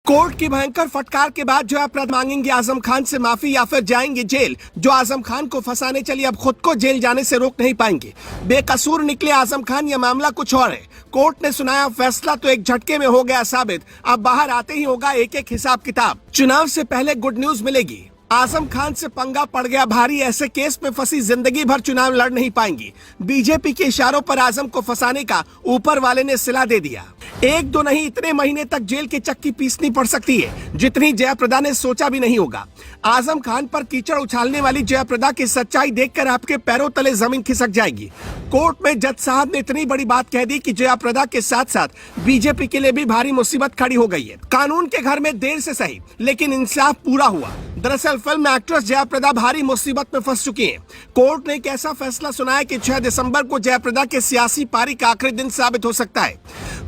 Court की भयंकर फटकार के बाद जयाप्रदा मांगेंगे आजम खान से माफी या फिर जाएंगे जेल। जो आजम खान को फंसाने चली अब खुद को जेल जाने से रोक नहीं पाएंगे। बेकसूर निकले आजम खान, यह मामला कुछ और है। कोर्ट ने सुनाया फैसला तो एक झटके में हो गया साबित। अब बाहर आते ही होगा एक एक हिसाब किताब। चुनाव से पहले गुड न्यूज मिलेगी। आजम खान से पंगा पड़ गया भारी, ऐसे केस में फंसी जिंदगी भर चुनाव लड़ नहीं पाएंगी। बीजेपी के इशारों पर आजम को फंसाने का ऊपर वाले ने सिला दे दिया। एक दो नहीं, इतने महीने तक जेल की चक्की पीसनी पड़ सकती है जितनी जयाप्रदा ने सोचा भी नहीं होगा। आजम खान पर कीचड़ उछालने वाली जयाप्रदा की सच्चाई देखकर आपके पैरों तले जमीन खिसक जाएगी। कोर्ट में जज साहब ने इतनी बड़ी बात कह दी कि जयाप्रदा के साथ साथ बीजेपी के लिए भी भारी मुसीबत खड़ी हो गई है। कानून के घर में देर से सही लेकिन इंसाफ पूरा हुआ। दरअसल फिल्म एक्ट्रेस जयाप्रदा भारी मुसीबत में फंस चुकी हैं। कोर्ट ने एक ऐसा फैसला सुनाया कि 6 दिसंबर को जयाप्रदा के सियासी पारी का आखिरी दिन साबित हो सकता है।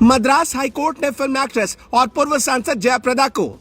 मद्रास हाई कोर्ट ने फिल्म एक्ट्रेस और पूर्व सांसद जयाप्रदा को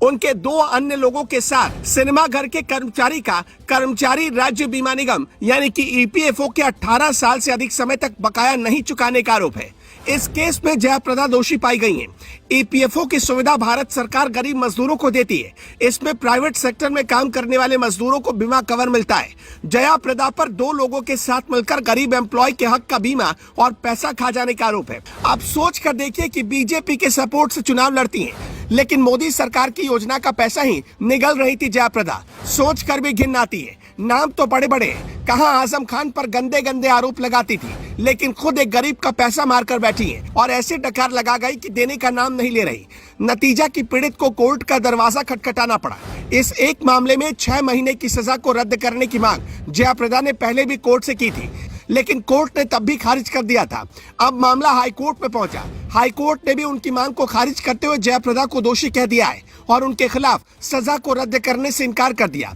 उनके 2 अन्य लोगों के साथ सिनेमा घर के कर्मचारी का कर्मचारी राज्य बीमा निगम यानी कि ईपीएफओ के 18 साल से अधिक समय तक बकाया नहीं चुकाने का आरोप है। इस केस में जयाप्रदा दोषी पाई गई हैं। ईपीएफओ की सुविधा भारत सरकार गरीब मजदूरों को देती है। इसमें प्राइवेट सेक्टर में काम करने वाले मजदूरों को बीमा कवर मिलता है। जयाप्रदा पर 2 लोगों के साथ मिलकर गरीब एम्प्लॉय के हक का बीमा और पैसा खा जाने का आरोप है। आप सोच कर देखिए कि बीजेपी के सपोर्ट से चुनाव लड़ती हैं लेकिन मोदी सरकार की योजना का पैसा ही निगल रही थी जयाप्रदा। सोच कर भी घिन आती है। नाम तो बड़े बड़े, कहां आजम खान पर गंदे गंदे आरोप लगाती थी लेकिन खुद एक गरीब का पैसा मारकर बैठी है और ऐसे डकार लगा गई कि देने का नाम नहीं ले रही। नतीजा की पीड़ित को कोर्ट का दरवाजा खटखटाना पड़ा। इस एक मामले में 6 महीने की सजा को रद्द करने की मांग जयाप्रदा ने पहले भी कोर्ट से की थी लेकिन कोर्ट ने तब भी खारिज कर दिया था। अब मामला हाई कोर्ट में पहुंचा। हाई कोर्ट ने भी उनकी मांग को खारिज करते हुए जयाप्रदा को दोषी कह दिया है और उनके खिलाफ सजा को रद्द करने से इनकार कर दिया।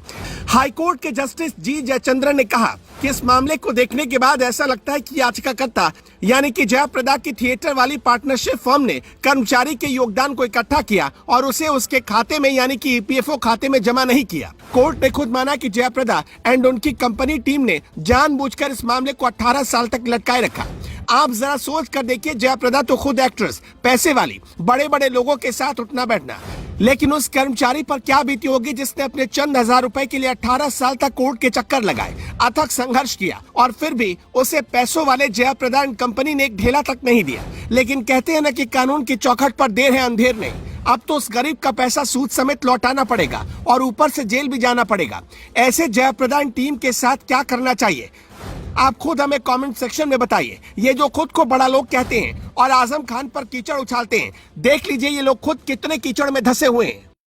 हाई कोर्ट के जस्टिस जी जयचंद्रन ने कहा कि इस मामले को देखने के बाद ऐसा लगता है कि याचिकाकर्ता यानी कि जयाप्रदा की थिएटर वाली पार्टनरशिप फर्म ने कर्मचारी के योगदान को इकट्ठा किया और उसे उसके खाते में यानी कि ईपीएफओ खाते में जमा नहीं किया। कोर्ट ने खुद माना कि जयाप्रदा एंड उनकी कंपनी टीम ने जानबूझकर इस मामले को 18 साल तक लटकाए रखा। आप जरा सोच कर देखिए, जयाप्रदा तो खुद एक्ट्रेस, पैसे वाली, बड़े बड़े लोगों के साथ उठना बैठना, लेकिन उस कर्मचारी पर क्या बीती होगी जिसने अपने चंद हजार रुपए के लिए 18 साल तक कोर्ट के चक्कर लगाए, अथक संघर्ष किया और फिर भी उसे पैसों वाले जयाप्रदा एंड कंपनी ने एक ढेला तक नहीं दिया। लेकिन कहते हैं ना कि कानून की चौखट पर देर है अंधेर नहीं। अब तो उस गरीब का पैसा सूद समेत लौटाना पड़ेगा और ऊपर से जेल भी जाना पड़ेगा। ऐसे जयाप्रदा एंड टीम के साथ क्या करना चाहिए आप खुद हमें कमेंट सेक्शन में बताइए। ये जो खुद को बड़ा लोग कहते हैं और आजम खान पर कीचड़ उछालते हैं, देख लीजिए ये लोग खुद कितने कीचड़ में धंसे हुए हैं।